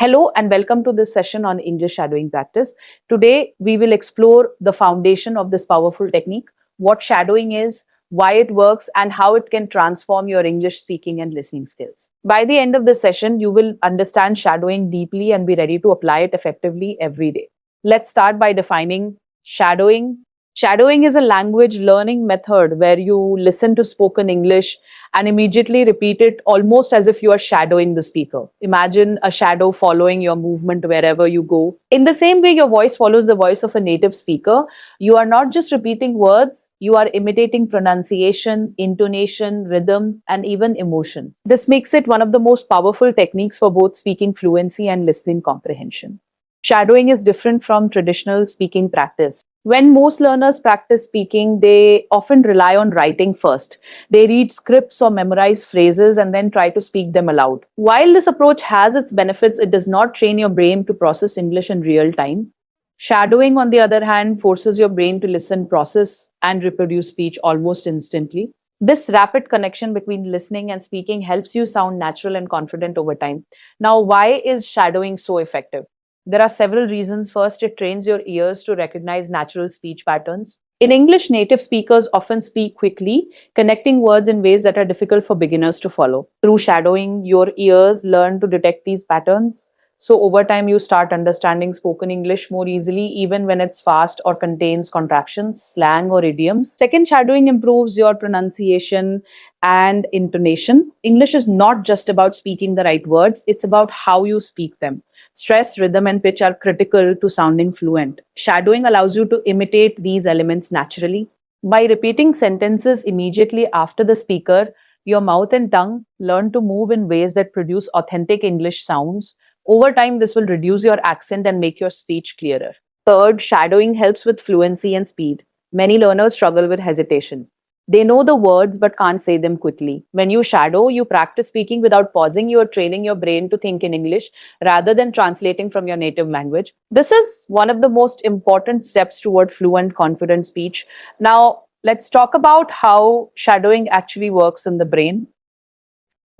Hello and welcome to this session on English shadowing practice. Today we will explore the foundation of this powerful technique, what shadowing is, why it works, and how it can transform your English speaking and listening skills. By the end of this session, you will understand shadowing deeply and be ready to apply it effectively every day. Let's start by defining shadowing. Shadowing is a language learning method where you listen to spoken English and immediately repeat it almost as if you are shadowing the speaker. Imagine a shadow following your movement wherever you go. In the same way your voice follows the voice of a native speaker, you are not just repeating words, you are imitating pronunciation, intonation, rhythm, and even emotion. This makes it one of the most powerful techniques for both speaking fluency and listening comprehension. Shadowing is different from traditional speaking practice. When most learners practice speaking, they often rely on writing first. They read scripts or memorize phrases and then try to speak them aloud. While this approach has its benefits, it does not train your brain to process English in real time. Shadowing, on the other hand, forces your brain to listen, process, and reproduce speech almost instantly. This rapid connection between listening and speaking helps you sound natural and confident over time. Now, why is shadowing so effective? There are several reasons. First, it trains your ears to recognize natural speech patterns. In English, native speakers often speak quickly, connecting words in ways that are difficult for beginners to follow. Through shadowing, your ears learn to detect these patterns. So, over time, you start understanding spoken English more easily, even when it's fast or contains contractions, slang, or idioms. Second, shadowing improves your pronunciation and intonation. English is not just about speaking the right words, it's about how you speak them. Stress, rhythm, and pitch are critical to sounding fluent. Shadowing allows you to imitate these elements naturally. By repeating sentences immediately after the speaker, your mouth and tongue learn to move in ways that produce authentic English sounds. Over time, this will reduce your accent and make your speech clearer. Third, shadowing helps with fluency and speed. Many learners struggle with hesitation. They know the words but can't say them quickly. When you shadow, you practice speaking without pausing. You are training your brain to think in English rather than translating from your native language. This is one of the most important steps toward fluent, confident speech. Now, let's talk about how shadowing actually works in the brain.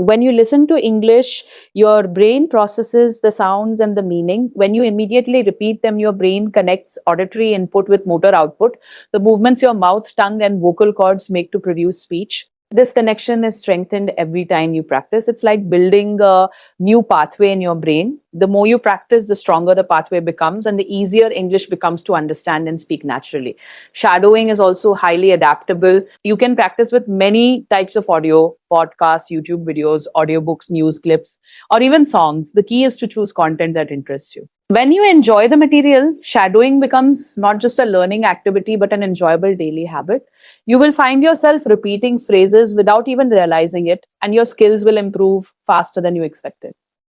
When you listen to English, your brain processes the sounds and the meaning. When you immediately repeat them, your brain connects auditory input with motor output, the movements your mouth, tongue, and vocal cords make to produce speech. This connection is strengthened every time you practice. It's like building a new pathway in your brain. The more you practice, the stronger the pathway becomes, and the easier English becomes to understand and speak naturally. Shadowing is also highly adaptable. You can practice with many types of audio, podcasts, YouTube videos, audiobooks, news clips, or even songs. The key is to choose content that interests you. When you enjoy the material, shadowing becomes not just a learning activity but an enjoyable daily habit. You will find yourself repeating phrases without even realizing it, and your skills will improve faster than you expected.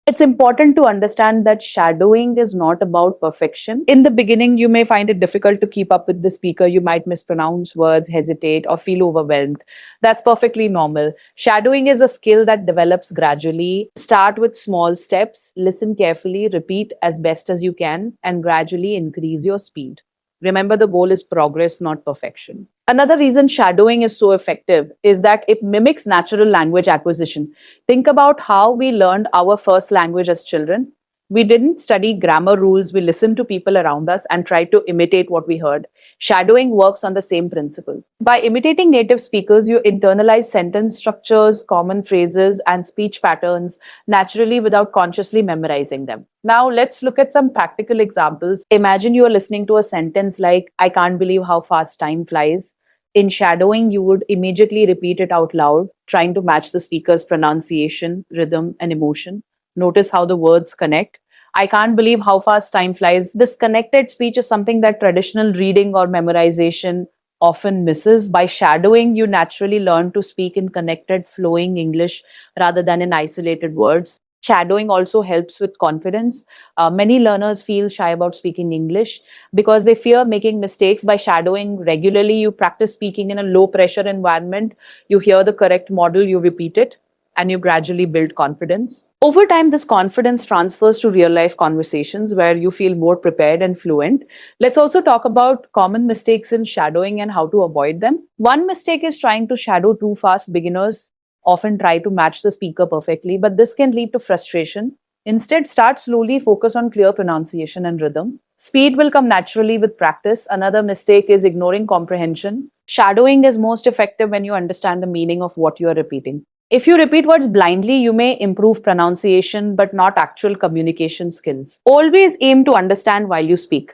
It's important to understand that shadowing is not about perfection. In the beginning, you may find it difficult to keep up with the speaker. You might mispronounce words, hesitate, or feel overwhelmed. That's perfectly normal. Shadowing is a skill that develops gradually. Start with small steps, listen carefully, repeat as best as you can, and gradually increase your speed. Remember, the goal is progress, not perfection. Another reason shadowing is so effective is that it mimics natural language acquisition. Think about how we learned our first language as children. We didn't study grammar rules, we listened to people around us and tried to imitate what we heard. Shadowing works on the same principle. By imitating native speakers, you internalize sentence structures, common phrases, and speech patterns naturally without consciously memorizing them. Now, let's look at some practical examples. Imagine you are listening to a sentence like, I can't believe how fast time flies. In shadowing, you would immediately repeat it out loud, trying to match the speaker's pronunciation, rhythm, and emotion. Notice how the words connect. I can't believe how fast time flies. This connected speech is something that traditional reading or memorization often misses. By shadowing, you naturally learn to speak in connected, flowing English rather than in isolated words. Shadowing also helps with confidence. Many learners feel shy about speaking English because they fear making mistakes. By shadowing regularly, you practice speaking in a low pressure environment. You hear the correct model, you repeat it, and you gradually build confidence. Over time, this confidence transfers to real life conversations where you feel more prepared and fluent. Let's also talk about common mistakes in shadowing and how to avoid them. One mistake is trying to shadow too fast. Beginners often try to match the speaker perfectly, but this can lead to frustration. Instead, start slowly, focus on clear pronunciation and rhythm. Speed will come naturally with practice. Another mistake is ignoring comprehension. Shadowing is most effective when you understand the meaning of what you are repeating. If you repeat words blindly, you may improve pronunciation but not actual communication skills. Always aim to understand while you speak.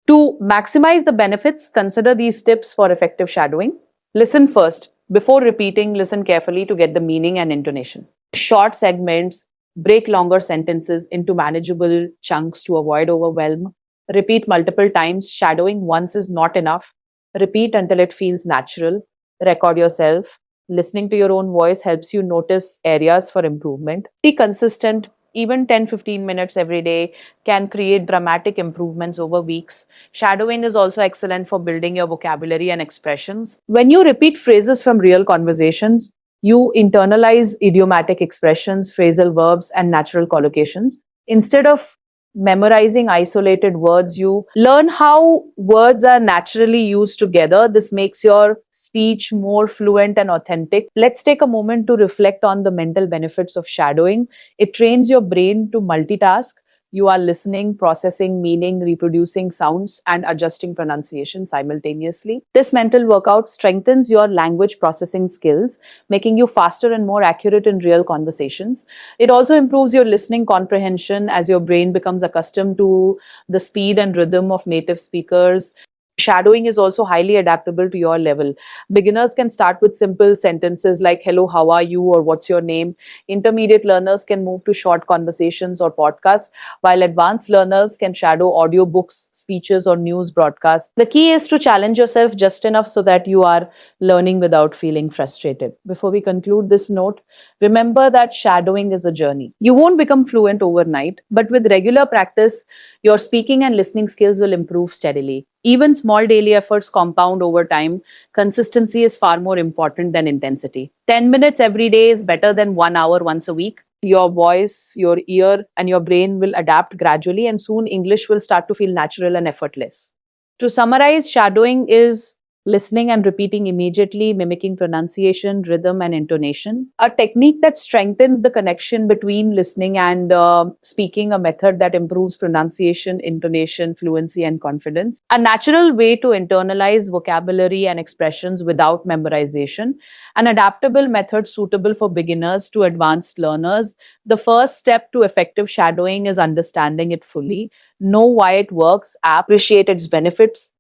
To maximize the benefits, consider these tips for effective shadowing. Listen first. Before repeating, listen carefully to get the meaning and intonation. Short segments, break longer sentences into manageable chunks to avoid overwhelm. Repeat multiple times. Shadowing once is not enough. Repeat until it feels natural. Record yourself. Listening to your own voice helps you notice areas for improvement. Be consistent. Even 10-15 minutes every day can create dramatic improvements over weeks. Shadowing is also excellent for building your vocabulary and expressions. When you repeat phrases from real conversations, you internalize idiomatic expressions, phrasal verbs, and natural collocations. Instead of memorizing isolated words, you learn how words are naturally used together. This makes your speech more fluent and authentic. Let's take a moment to reflect on the mental benefits of shadowing. It trains your brain to multitask. You are listening, processing meaning, reproducing sounds, and adjusting pronunciation simultaneously. This mental workout strengthens your language processing skills, making you faster and more accurate in real conversations. It also improves your listening comprehension as your brain becomes accustomed to the speed and rhythm of native speakers. Shadowing is also highly adaptable to your level. Beginners can start with simple sentences like hello, how are you, or what's your name. Intermediate learners can move to short conversations or podcasts, while advanced learners can shadow audiobooks, speeches, or news broadcasts. The key is to challenge yourself just enough so that you are learning without feeling frustrated. Before we conclude this note, remember that shadowing is a journey. You won't become fluent overnight, but with regular practice, your speaking and listening skills will improve steadily. Even small daily efforts compound over time. Consistency is far more important than intensity. 10 minutes every day is better than 1 hour once a week. Your voice, your ear, and your brain will adapt gradually, and soon English will start to feel natural and effortless. To summarize, shadowing is listening and repeating immediately, mimicking pronunciation, rhythm, and intonation. A technique that strengthens the connection between listening and speaking, a method that improves pronunciation, intonation, fluency, and confidence. A natural way to internalize vocabulary and expressions without memorization. An adaptable method suitable for beginners to advanced learners. The first step to effective shadowing is understanding it fully. Know why it works, appreciate its benefits,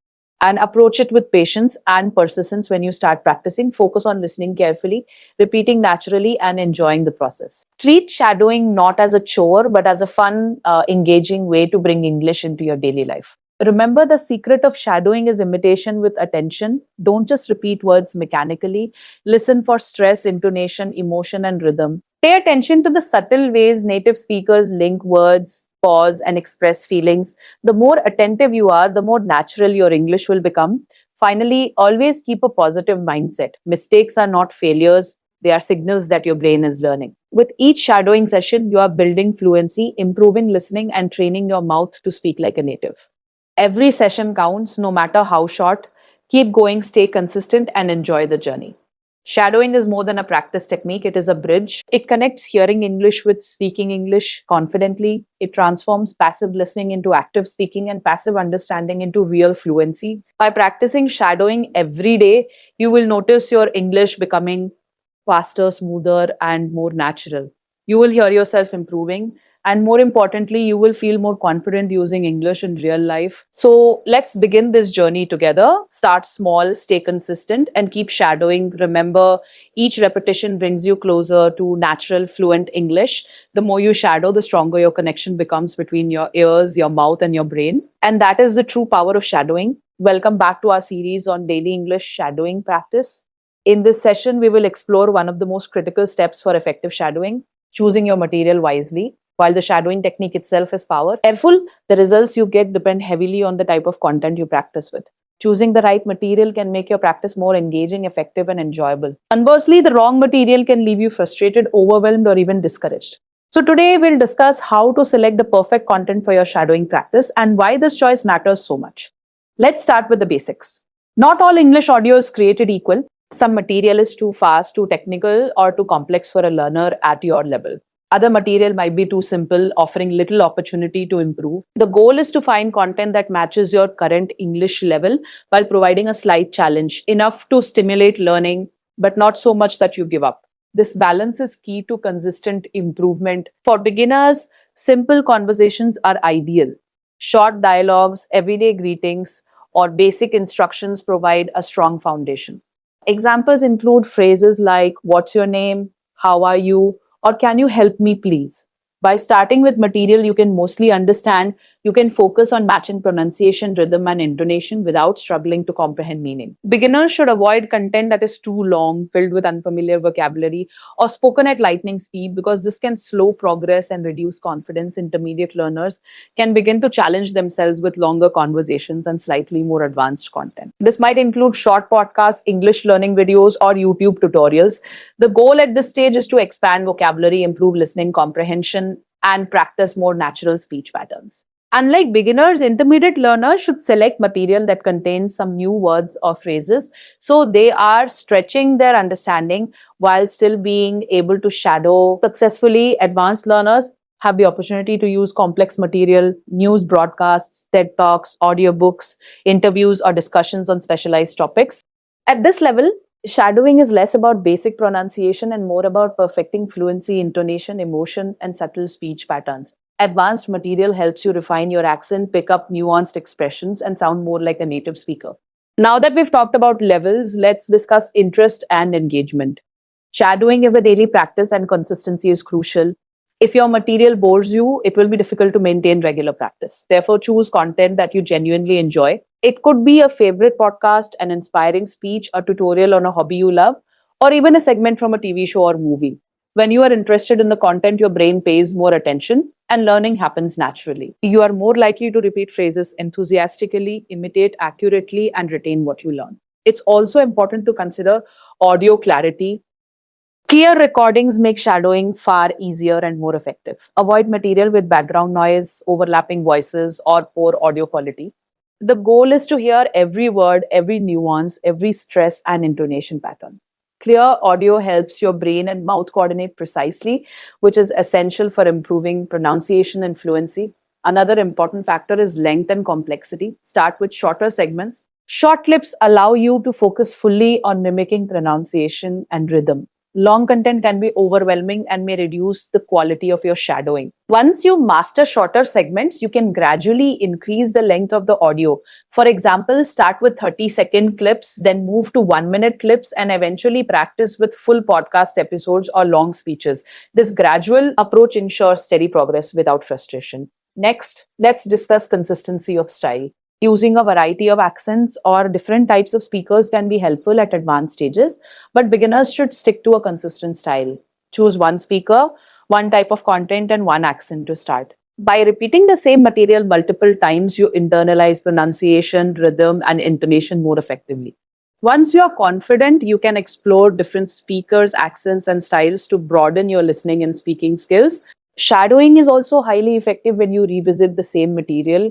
and approach it with patience and persistence. When you start practicing, focus on listening carefully, repeating naturally, and enjoying the process. Treat shadowing not as a chore, but as a fun, engaging way to bring English into your daily life. Remember, the secret of shadowing is imitation with attention. Don't just repeat words mechanically. Listen for stress, intonation, emotion, and rhythm. Pay attention to the subtle ways native speakers link words, pause, and express feelings. The more attentive you are, the more natural your English will become. Finally, always keep a positive mindset. Mistakes are not failures, they are signals that your brain is learning. With each shadowing session, you are building fluency, improving listening, and training your mouth to speak like a native. Every session counts, no matter how short. Keep going, stay consistent, and enjoy the journey. Shadowing is more than a practice technique, it is a bridge. It connects hearing English with speaking English confidently. It transforms passive listening into active speaking and passive understanding into real fluency. By practicing shadowing every day, you will notice your English becoming faster, smoother, and more natural. You will hear yourself improving, and more importantly, you will feel more confident using English in real life. So, let's begin this journey together. Start small, stay consistent, and keep shadowing. Remember, each repetition brings you closer to natural, fluent English. The more you shadow, the stronger your connection becomes between your ears, your mouth, and your brain. And that is the true power of shadowing. Welcome back to our series on daily English shadowing practice. In this session, we will explore one of the most critical steps for effective shadowing, choosing your material wisely. While the shadowing technique itself is powerful, the results you get depend heavily on the type of content you practice with. Choosing the right material can make your practice more engaging, effective, and enjoyable. Conversely, the wrong material can leave you frustrated, overwhelmed, or even discouraged. So, today we'll discuss how to select the perfect content for your shadowing practice and why this choice matters so much. Let's start with the basics. Not all English audio is created equal. Some material is too fast, too technical, or too complex for a learner at your level. Other material might be too simple, offering little opportunity to improve. The goal is to find content that matches your current English level while providing a slight challenge, enough to stimulate learning, but not so much that you give up. This balance is key to consistent improvement. For beginners, simple conversations are ideal. Short dialogues, everyday greetings, or basic instructions provide a strong foundation. Examples include phrases like, "What's your name? How are you?" or "Can you help me, please?" By starting with material you can mostly understand, you can focus on matching pronunciation, rhythm, and intonation without struggling to comprehend meaning. Beginners should avoid content that is too long, filled with unfamiliar vocabulary, or spoken at lightning speed because this can slow progress and reduce confidence. Intermediate learners can begin to challenge themselves with longer conversations and slightly more advanced content. This might include short podcasts, English learning videos, or YouTube tutorials. The goal at this stage is to expand vocabulary, improve listening comprehension, and practice more natural speech patterns. Unlike beginners, intermediate learners should select material that contains some new words or phrases so they are stretching their understanding while still being able to shadow successfully. Advanced learners have the opportunity to use complex material, news broadcasts, TED Talks, audiobooks, interviews, or discussions on specialized topics. At this level, shadowing is less about basic pronunciation and more about perfecting fluency, intonation, emotion, and subtle speech patterns. Advanced material helps you refine your accent, pick up nuanced expressions, and sound more like a native speaker. Now that we've talked about levels, let's discuss interest and engagement. Shadowing is a daily practice and consistency is crucial. If your material bores you, it will be difficult to maintain regular practice. Therefore, choose content that you genuinely enjoy. It could be a favorite podcast, an inspiring speech, a tutorial on a hobby you love, or even a segment from a TV show or movie. When you are interested in the content, your brain pays more attention and learning happens naturally. You are more likely to repeat phrases enthusiastically, imitate accurately, and retain what you learn. It's also important to consider audio clarity. Clear recordings make shadowing far easier and more effective. Avoid material with background noise, overlapping voices, or poor audio quality. The goal is to hear every word, every nuance, every stress and intonation pattern. Clear audio helps your brain and mouth coordinate precisely, which is essential for improving pronunciation and fluency. Another important factor is length and complexity. Start with shorter segments. Short clips allow you to focus fully on mimicking pronunciation and rhythm. Long content can be overwhelming and may reduce the quality of your shadowing. Once you master shorter segments, you can gradually increase the length of the audio. For example, start with 30-second clips, then move to 1 minute clips, and eventually practice with full podcast episodes or long speeches. This gradual approach ensures steady progress without frustration. Next, let's discuss consistency of style. Using a variety of accents or different types of speakers can be helpful at advanced stages, but beginners should stick to a consistent style. Choose one speaker, one type of content, and one accent to start. By repeating the same material multiple times, you internalize pronunciation, rhythm, and intonation more effectively. Once you are confident, you can explore different speakers, accents, and styles to broaden your listening and speaking skills. Shadowing is also highly effective when you revisit the same material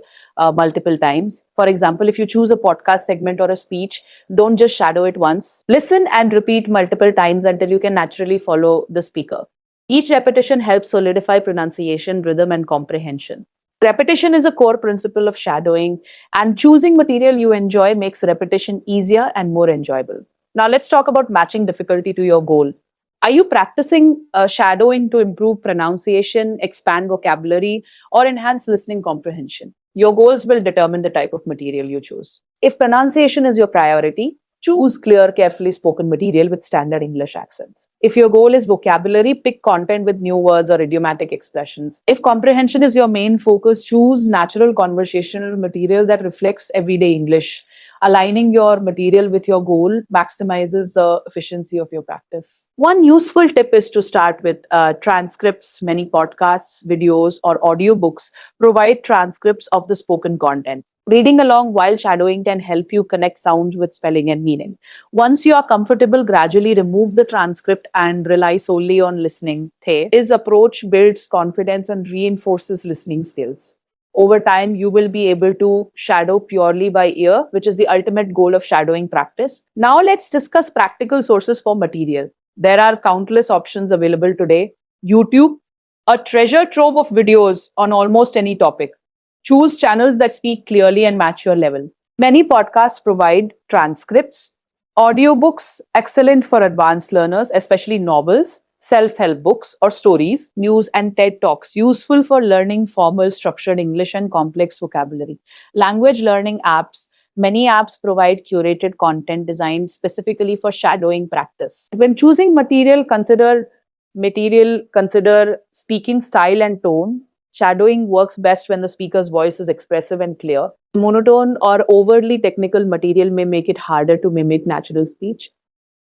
multiple times. For example, if you choose a podcast segment or a speech, don't just shadow it once. Listen and repeat multiple times until you can naturally follow the speaker. Each repetition helps solidify pronunciation, rhythm, and comprehension. Repetition is a core principle of shadowing, and choosing material you enjoy makes repetition easier and more enjoyable. Now, let's talk about matching difficulty to your goal. Are you practicing shadowing to improve pronunciation, expand vocabulary, or enhance listening comprehension? Your goals will determine the type of material you choose. If pronunciation is your priority, choose clear, carefully spoken material with standard English accents. If your goal is vocabulary, pick content with new words or idiomatic expressions. If comprehension is your main focus, choose natural conversational material that reflects everyday English. Aligning your material with your goal maximizes the efficiency of your practice. One useful tip is to start with transcripts. Many podcasts, videos, or audiobooks provide transcripts of the spoken content. Reading along while shadowing can help you connect sounds with spelling and meaning. Once you are comfortable, gradually remove the transcript and rely solely on listening. This approach builds confidence and reinforces listening skills. Over time, you will be able to shadow purely by ear, which is the ultimate goal of shadowing practice. Now, let's discuss practical sources for material. There are countless options available today. YouTube A treasure trove of videos on almost any topic. Choose channels that speak clearly and match your level. Many podcasts provide transcripts, audiobooks, excellent for advanced learners, especially novels, self help books or stories, news and TED Talks, useful for learning formal, structured English and complex vocabulary. Language learning apps. Many apps provide curated content designed specifically for shadowing practice. When choosing consider speaking style and tone. Shadowing works best when the speaker's voice is expressive and clear. Monotone or overly technical material may make it harder to mimic natural speech.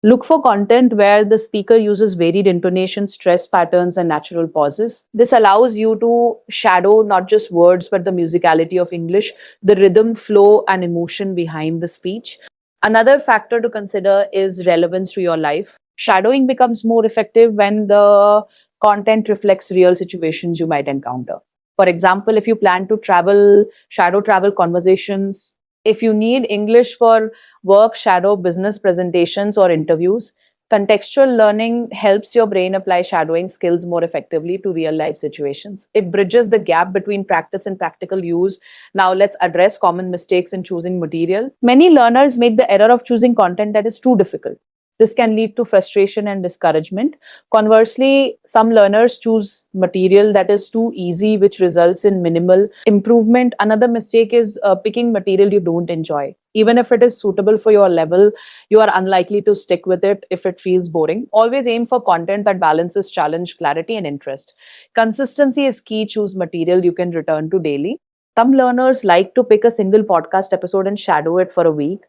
Look for content where the speaker uses varied intonation, stress patterns, and natural pauses. This allows you to shadow not just words but the musicality of English, the rhythm, flow, and emotion behind the speech. Another factor to consider is relevance to your life. Shadowing becomes more effective when the content reflects real situations you might encounter. For example, if you plan to shadow travel conversations. If you need English for work, shadow business presentations, or interviews. Contextual learning helps your brain apply shadowing skills more effectively to real life situations. It bridges the gap between practice and practical use. Now, let's address common mistakes in choosing material. Many learners make the error of choosing content that is too difficult. This can lead to frustration and discouragement. Conversely, some learners choose material that is too easy, which results in minimal improvement. Another mistake is picking material you don't enjoy. Even if it is suitable for your level, you are unlikely to stick with it if it feels boring. Always aim for content that balances challenge, clarity, and interest. Consistency is key. Choose material you can return to daily. Some learners like to pick a single podcast episode and shadow it for a week.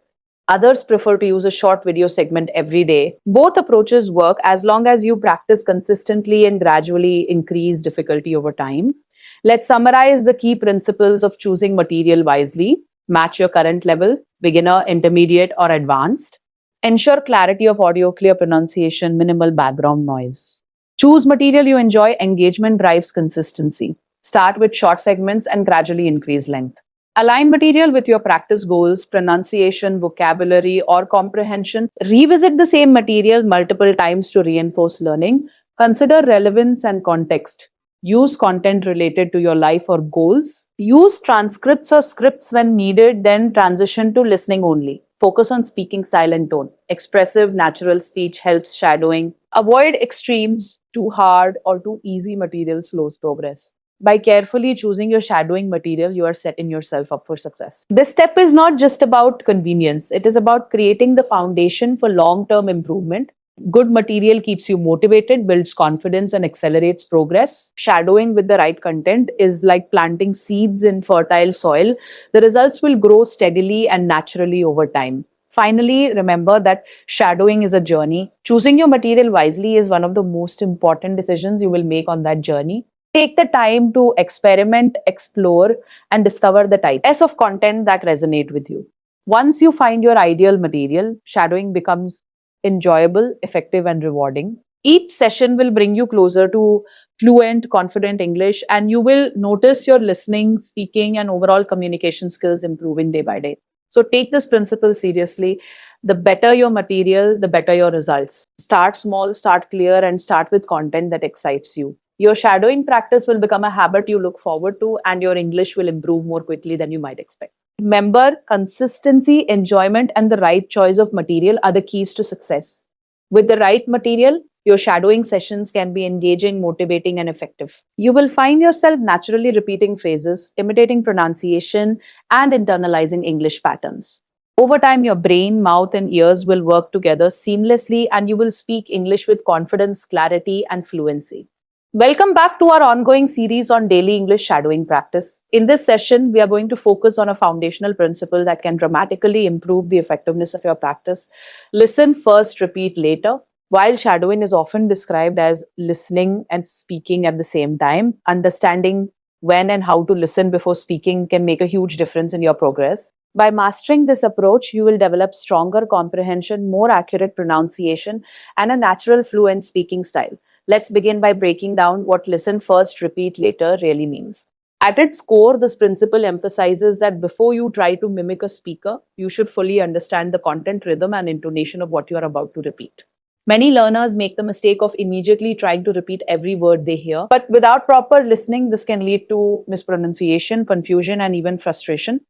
Others prefer to use a short video segment every day. Both approaches work as long as you practice consistently and gradually increase difficulty over time. Let's summarize the key principles of choosing material wisely. Match your current level, beginner, intermediate, or advanced. Ensure clarity of audio, clear pronunciation, minimal background noise. Choose material you enjoy, engagement drives consistency. Start with short segments and gradually increase length. Align material with your practice goals, pronunciation, vocabulary, or comprehension. Revisit the same material multiple times to reinforce learning. Consider relevance and context. Use content related to your life or goals. Use transcripts or scripts when needed, then transition to listening only. Focus on speaking style and tone. Expressive, natural speech helps shadowing. Avoid extremes, too hard or too easy material slows progress. By carefully choosing your shadowing material, you are setting yourself up for success. This step is not just about convenience, it is about creating the foundation for long term improvement. Good material keeps you motivated, builds confidence, and accelerates progress. Shadowing with the right content is like planting seeds in fertile soil. The results will grow steadily and naturally over time. Finally, remember that shadowing is a journey. Choosing your material wisely is one of the most important decisions you will make on that journey. Take the time to experiment, explore, and discover the types of content that resonate with you. Once you find your ideal material, shadowing becomes enjoyable, effective, and rewarding. Each session will bring you closer to fluent, confident English, and you will notice your listening, speaking, and overall communication skills improving day by day. So take this principle seriously. The better your material, the better your results. Start small, start clear, and start with content that excites you. Your shadowing practice will become a habit you look forward to, and your English will improve more quickly than you might expect. Remember, consistency, enjoyment, and the right choice of material are the keys to success. With the right material, your shadowing sessions can be engaging, motivating, and effective. You will find yourself naturally repeating phrases, imitating pronunciation, and internalizing English patterns. Over time, your brain, mouth, and ears will work together seamlessly, and you will speak English with confidence, clarity, and fluency. Welcome back to our ongoing series on daily English shadowing practice. In this session, we are going to focus on a foundational principle that can dramatically improve the effectiveness of your practice. Listen first, repeat later. While shadowing is often described as listening and speaking at the same time, understanding when and how to listen before speaking can make a huge difference in your progress. By mastering this approach, you will develop stronger comprehension, more accurate pronunciation, and a natural fluent speaking style. Let's begin by breaking down what listen first, repeat later really means. At its core, this principle emphasizes that before you try to mimic a speaker, you should fully understand the content, rhythm, and intonation of what you are about to repeat. Many learners make the mistake of immediately trying to repeat every word they hear, but without proper listening, this can lead to mispronunciation, confusion, and even frustration.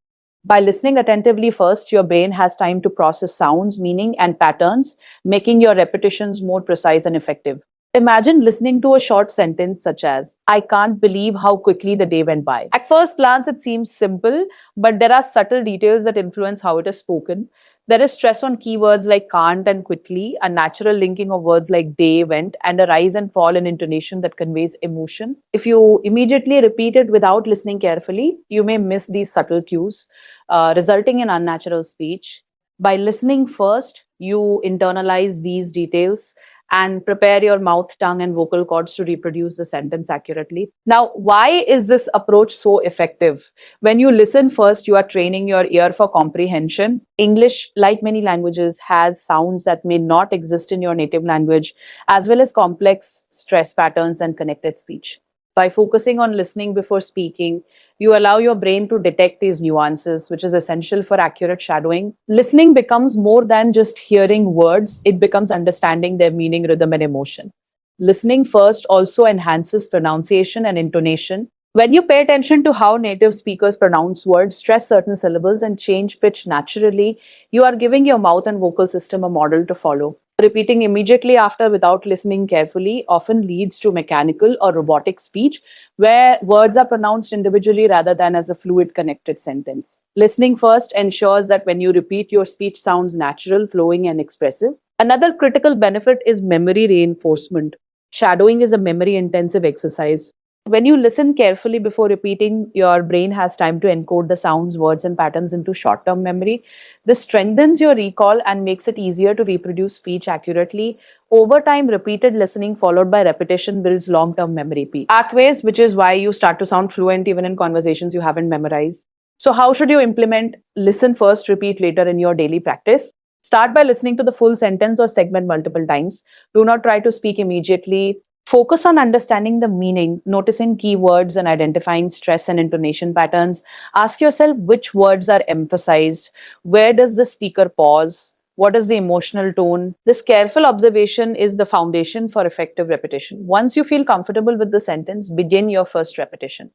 By listening attentively first, your brain has time to process sounds, meaning, and patterns, making your repetitions more precise and effective. Imagine listening to a short sentence such as, I can't believe how quickly the day went by. At first glance, it seems simple, but there are subtle details that influence how it is spoken. There is stress on keywords like can't and quickly, a natural linking of words like day, went, and a rise and fall in intonation that conveys emotion. If you immediately repeat it without listening carefully, you may miss these subtle cues, resulting in unnatural speech. By listening first, you internalize these details and prepare your mouth, tongue, and vocal cords to reproduce the sentence accurately. Now, why is this approach so effective? When you listen first, you are training your ear for comprehension. English, like many languages, has sounds that may not exist in your native language, as well as complex stress patterns and connected speech. By focusing on listening before speaking, you allow your brain to detect these nuances, which is essential for accurate shadowing. Listening becomes more than just hearing words, it becomes understanding their meaning, rhythm, and emotion. Listening first also enhances pronunciation and intonation. When you pay attention to how native speakers pronounce words, stress certain syllables, and change pitch naturally, you are giving your mouth and vocal system a model to follow. Repeating immediately after without listening carefully often leads to mechanical or robotic speech where words are pronounced individually rather than as a fluid connected sentence. Listening first ensures that when you repeat, your speech sounds natural, flowing, and expressive. Another critical benefit is memory reinforcement. Shadowing is a memory intensive exercise. When you listen carefully before repeating, your brain has time to encode the sounds, words, and patterns into short term memory. This strengthens your recall and makes it easier to reproduce speech accurately. Over time, repeated listening followed by repetition builds long term memory pathways, which is why you start to sound fluent even in conversations you haven't memorized. So, how should you implement listen first, repeat later in your daily practice? Start by listening to the full sentence or segment multiple times. Do not try to speak immediately. Focus on understanding the meaning, noticing keywords, and identifying stress and intonation patterns. Ask yourself which words are emphasized. Where does the speaker pause? What is the emotional tone? This careful observation is the foundation for effective repetition. Once you feel comfortable with the sentence, begin your first repetition.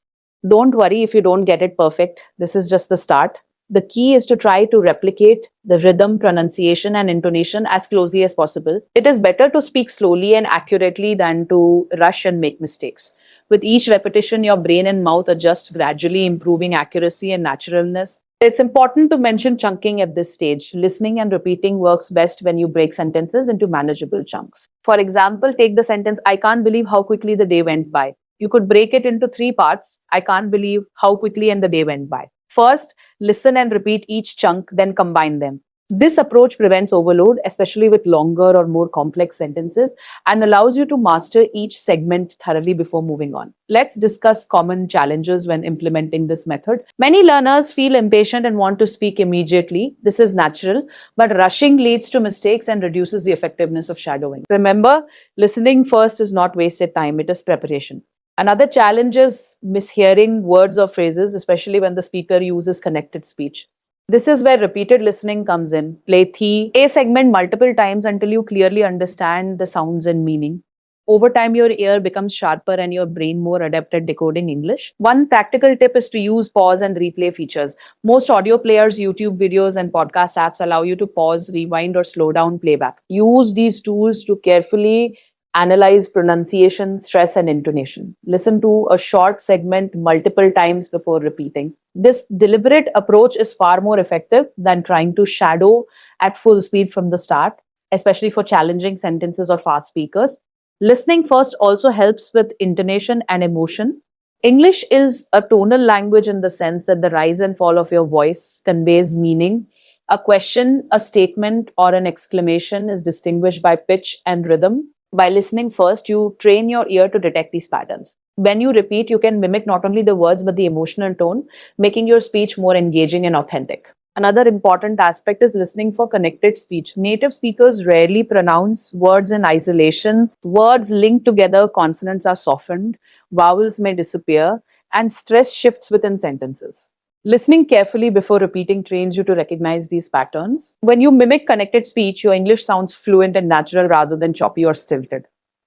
Don't worry if you don't get it perfect. This is just the start. The key is to try to replicate the rhythm, pronunciation, and intonation as closely as possible. It is better to speak slowly and accurately than to rush and make mistakes. With each repetition, your brain and mouth adjust, gradually improving accuracy and naturalness. It's important to mention chunking at this stage. Listening and repeating works best when you break sentences into manageable chunks. For example, take the sentence, I can't believe how quickly the day went by. You could break it into three parts. I can't believe how quickly and the day went by. First, listen and repeat each chunk, then combine them. This approach prevents overload, especially with longer or more complex sentences, and allows you to master each segment thoroughly before moving on. Let's discuss common challenges when implementing this method. Many learners feel impatient and want to speak immediately. This is natural, but rushing leads to mistakes and reduces the effectiveness of shadowing. Remember, listening first is not wasted time, it is preparation. Another challenge is mishearing words or phrases, especially when the speaker uses connected speech. This is where repeated listening comes in. Play the A segment multiple times until you clearly understand the sounds and meaning. Over time, your ear becomes sharper and your brain more adept at decoding English. One practical tip is to use pause and replay features. Most audio players, YouTube videos, and podcast apps allow you to pause, rewind, or slow down playback. Use these tools to carefully analyze pronunciation, stress, and intonation. Listen to a short segment multiple times before repeating. This deliberate approach is far more effective than trying to shadow at full speed from the start, especially for challenging sentences or fast speakers. Listening first also helps with intonation and emotion. English is a tonal language in the sense that the rise and fall of your voice conveys meaning. A question, a statement, or an exclamation is distinguished by pitch and rhythm. By listening first, you train your ear to detect these patterns. When you repeat, you can mimic not only the words but the emotional tone, making your speech more engaging and authentic. Another important aspect is listening for connected speech. Native speakers rarely pronounce words in isolation. Words linked together, consonants are softened, vowels may disappear, and stress shifts within sentences. Listening carefully before repeating trains you to recognize these patterns. When you mimic connected speech, your English sounds fluent and natural rather than choppy or stilted.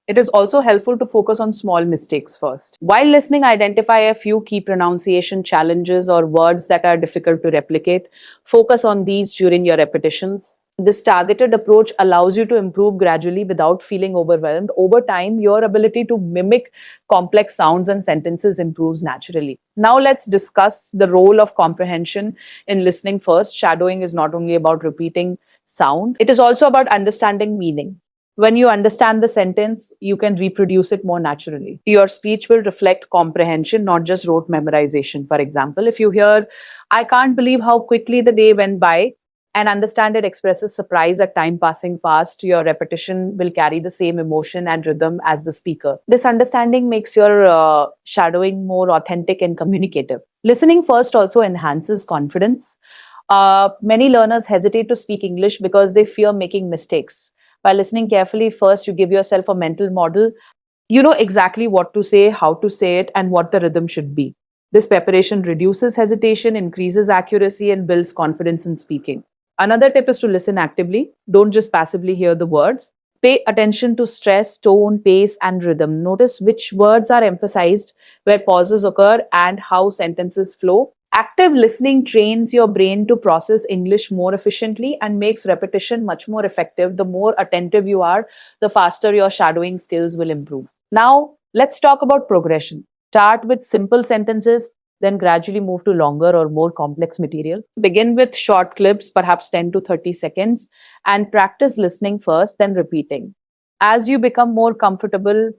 It is also helpful to focus on small mistakes first. While listening, identify a few key pronunciation challenges or words that are difficult to replicate. Focus on these during your repetitions. This targeted approach allows you to improve gradually without feeling overwhelmed. Over time, your ability to mimic complex sounds and sentences improves naturally. Now, let's discuss the role of comprehension in listening first. Shadowing is not only about repeating sound, it is also about understanding meaning. When you understand the sentence, you can reproduce it more naturally. Your speech will reflect comprehension, not just rote memorization. For example, if you hear, I can't believe how quickly the day went by, and understand it expresses surprise at time passing fast, your repetition will carry the same emotion and rhythm as the speaker. This understanding makes your shadowing more authentic and communicative. Listening first also enhances confidence. Many learners hesitate to speak English because they fear making mistakes. By listening carefully first, you give yourself a mental model. You know exactly what to say, how to say it, and what the rhythm should be. This preparation reduces hesitation, increases accuracy, and builds confidence in speaking. Another tip is to listen actively. Don't just passively hear the words. Pay attention to stress, tone, pace, and rhythm. Notice which words are emphasized, where pauses occur, and how sentences flow. Active listening trains your brain to process English more efficiently and makes repetition much more effective. The more attentive you are, the faster your shadowing skills will improve. Now, let's talk about progression. Start with simple sentences, then gradually move to longer or more complex material. Begin with short clips, perhaps 10 to 30 seconds, and practice listening first, then repeating. As you become more comfortable,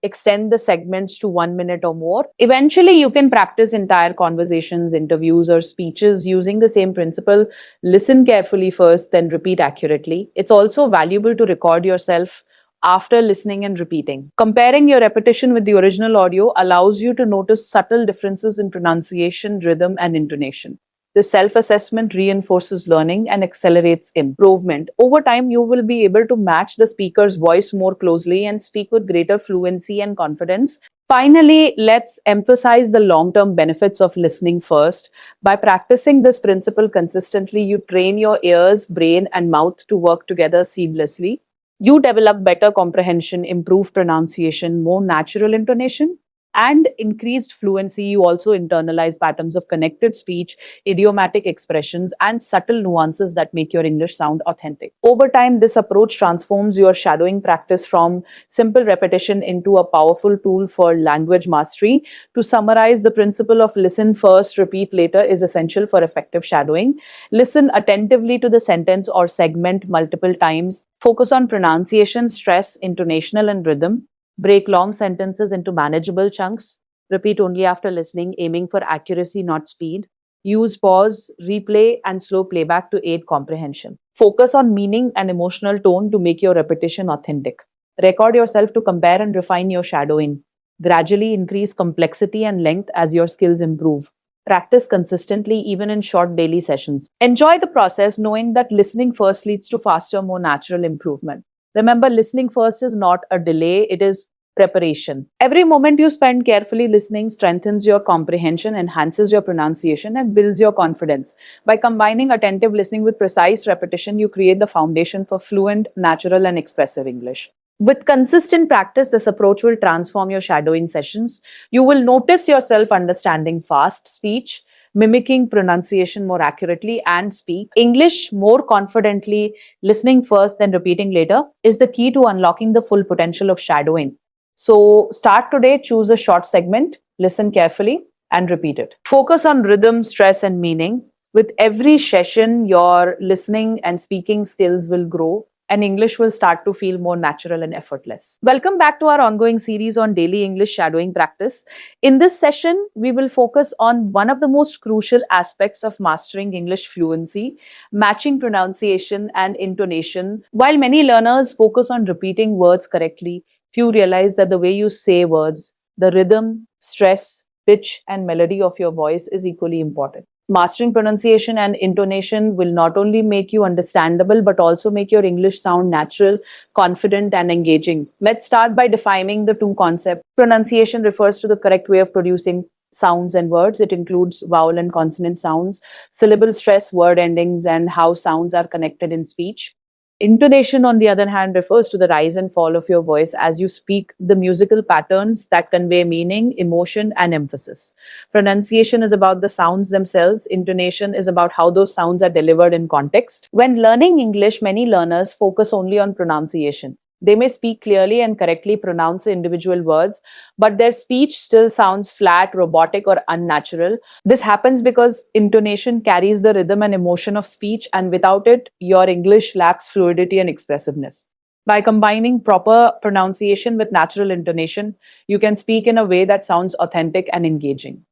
extend the segments to 1 minute or more. Eventually, you can practice entire conversations, interviews, or speeches using the same principle. Listen carefully first, then repeat accurately. It's also valuable to record yourself after listening and repeating. Comparing your repetition with the original audio allows you to notice subtle differences in pronunciation, rhythm, and intonation. The self assessment reinforces learning and accelerates improvement. Over time, you will be able to match the speaker's voice more closely and speak with greater fluency and confidence. Finally, let's emphasize the long term benefits of listening first. By practicing this principle consistently, you train your ears, brain, and mouth to work together seamlessly. You develop better comprehension, improved pronunciation, more natural intonation, and increased fluency. You also internalize patterns of connected speech, idiomatic expressions, and subtle nuances that make your English sound authentic. Over time, this approach transforms your shadowing practice from simple repetition into a powerful tool for language mastery. To summarize, the principle of listen first, repeat later is essential for effective shadowing. Listen attentively to the sentence or segment multiple times. Focus on pronunciation, stress, intonational, and rhythm. Break long sentences into manageable chunks. Repeat only after listening, aiming for accuracy, not speed. Use pause, replay, and slow playback to aid comprehension. Focus on meaning and emotional tone to make your repetition authentic. Record yourself to compare and refine your shadowing. Gradually increase complexity and length as your skills improve. Practice consistently, even in short daily sessions. Enjoy the process, knowing that listening first leads to faster, more natural improvement. Remember, listening first is not a delay, it is preparation. Every moment you spend carefully listening strengthens your comprehension, enhances your pronunciation, and builds your confidence. By combining attentive listening with precise repetition, you create the foundation for fluent, natural, and expressive English. With consistent practice, this approach will transform your shadowing sessions. You will notice yourself understanding fast speech, mimicking pronunciation more accurately, and speak English more confidently. Listening first, then repeating later is the key to unlocking the full potential of shadowing. So, start today, choose a short segment, listen carefully, and repeat it. Focus on rhythm, stress, and meaning. With every session, your listening and speaking skills will grow and English will start to feel more natural and effortless. Welcome back to our ongoing series on daily English shadowing practice. In this session, we will focus on one of the most crucial aspects of mastering English fluency, matching pronunciation and intonation. While many learners focus on repeating words correctly, few realize that the way you say words, the rhythm, stress, pitch, and melody of your voice is equally important. Mastering pronunciation and intonation will not only make you understandable but also make your English sound natural, confident, and engaging. Let's start by defining the two concepts. Pronunciation refers to the correct way of producing sounds and words. It includes vowel and consonant sounds, syllable stress, word endings, and how sounds are connected in speech. Intonation, on the other hand, refers to the rise and fall of your voice as you speak, the musical patterns that convey meaning, emotion, and emphasis. Pronunciation is about the sounds themselves. Intonation is about how those sounds are delivered in context. When learning English, many learners focus only on pronunciation. They may speak clearly and correctly pronounce the individual words, but their speech still sounds flat, robotic, or unnatural. This happens because intonation carries the rhythm and emotion of speech, and without it, your English lacks fluidity and expressiveness. By combining proper pronunciation with natural intonation, you can speak in a way that sounds authentic and engaging.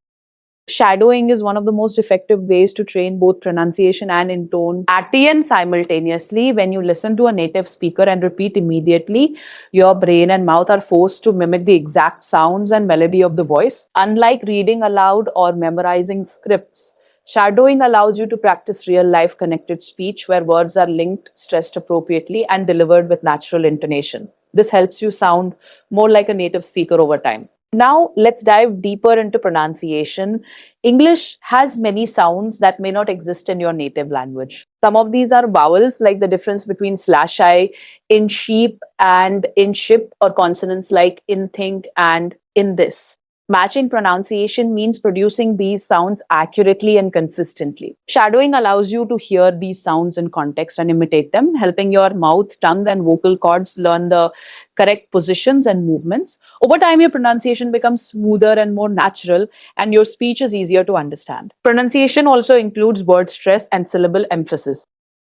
Shadowing is one of the most effective ways to train both pronunciation and intone at the end simultaneously. When you listen to a native speaker and repeat immediately, your brain and mouth are forced to mimic the exact sounds and melody of the voice. Unlike reading aloud or memorizing scripts, shadowing allows you to practice real life connected speech where words are linked, stressed appropriately, and delivered with natural intonation. This helps you sound more like a native speaker over time. Now, let's dive deeper into pronunciation. English has many sounds that may not exist in your native language. Some of these are vowels, like the difference between slash I in sheep and in ship, or consonants like in think and in this. Matching pronunciation means producing these sounds accurately and consistently. Shadowing allows you to hear these sounds in context and imitate them, helping your mouth, tongue, and vocal cords learn the correct positions and movements. Over time, your pronunciation becomes smoother and more natural, and your speech is easier to understand. Pronunciation also includes word stress and syllable emphasis.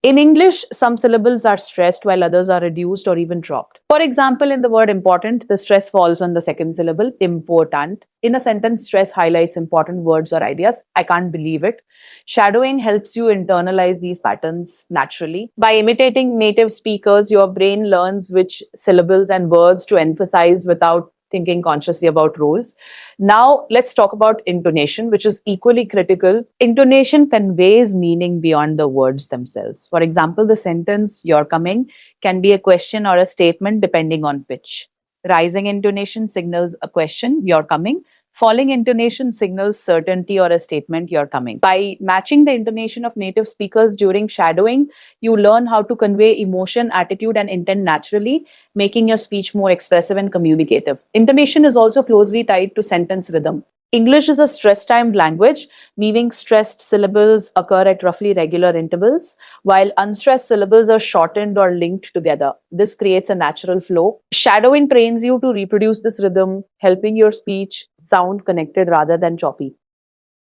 In English, some syllables are stressed while others are reduced or even dropped. For example, in the word important, the stress falls on the second syllable, important. In a sentence, stress highlights important words or ideas. I can't believe it. Shadowing helps you internalize these patterns naturally. By imitating native speakers, your brain learns which syllables and words to emphasize without thinking consciously about rules. Now, let's talk about intonation, which is equally critical. Intonation conveys meaning beyond the words themselves. For example, the sentence, you're coming, can be a question or a statement depending on pitch. Rising intonation signals a question, you're coming. Falling intonation signals certainty or a statement, you're coming. By matching the intonation of native speakers during shadowing, you learn how to convey emotion, attitude, and intent naturally, making your speech more expressive and communicative. Intonation is also closely tied to sentence rhythm. English is a stress-timed language, meaning stressed syllables occur at roughly regular intervals, while unstressed syllables are shortened or linked together. This creates a natural flow. Shadowing trains you to reproduce this rhythm, helping your speech sound connected rather than choppy.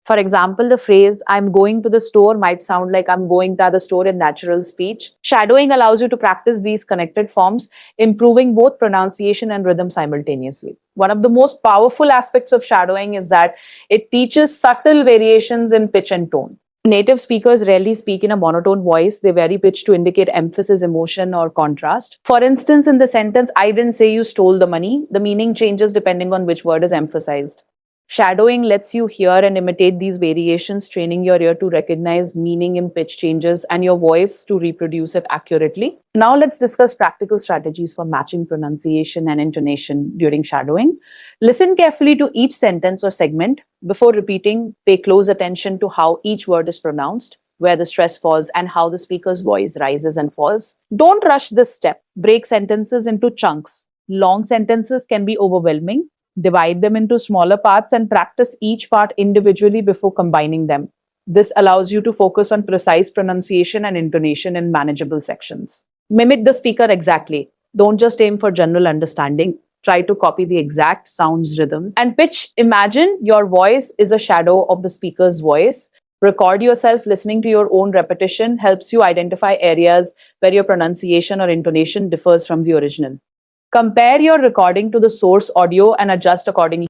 For example, the phrase, I'm going to the store, might sound like I'm going to the store in natural speech. Shadowing allows you to practice these connected forms, improving both pronunciation and rhythm simultaneously. One of the most powerful aspects of shadowing is that it teaches subtle variations in pitch and tone. Native speakers rarely speak in a monotone voice. They vary pitch to indicate emphasis, emotion, or contrast. For instance, in the sentence, I didn't say you stole the money, the meaning changes depending on which word is emphasized. Shadowing lets you hear and imitate these variations, training your ear to recognize meaning in pitch changes and your voice to reproduce it accurately. Now, let's discuss practical strategies for matching pronunciation and intonation during shadowing. Listen carefully to each sentence or segment. Before repeating, pay close attention to how each word is pronounced, where the stress falls, and how the speaker's voice rises and falls. Don't rush this step. Break sentences into chunks. Long sentences can be overwhelming. Divide them into smaller parts and practice each part individually before combining them. This allows you to focus on precise pronunciation and intonation in manageable sections. Mimic the speaker exactly. Don't just aim for general understanding. Try to copy the exact sounds, rhythm, and pitch. Imagine your voice is a shadow of the speaker's voice. Record yourself listening to your own repetition helps you identify areas where your pronunciation or intonation differs from the original. Compare your recording to the source audio and adjust accordingly.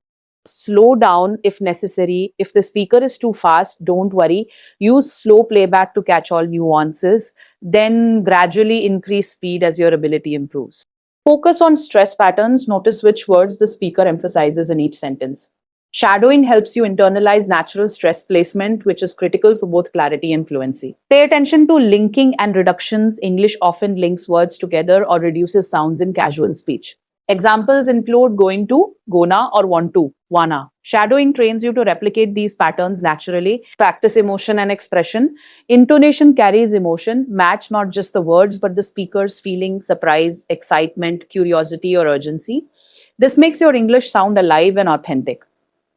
Slow down if necessary. If the speaker is too fast, don't worry. Use slow playback to catch all nuances. Then gradually increase speed as your ability improves. Focus on stress patterns. Notice which words the speaker emphasizes in each sentence. Shadowing helps you internalize natural stress placement, which is critical for both clarity and fluency. Pay attention to linking and reductions. English often links words together or reduces sounds in casual speech. Examples include going to, gona, or want to, wana. Shadowing trains you to replicate these patterns naturally. Practice emotion and expression. Intonation carries emotion. Match not just the words, but the speaker's feeling, surprise, excitement, curiosity, or urgency. This makes your English sound alive and authentic.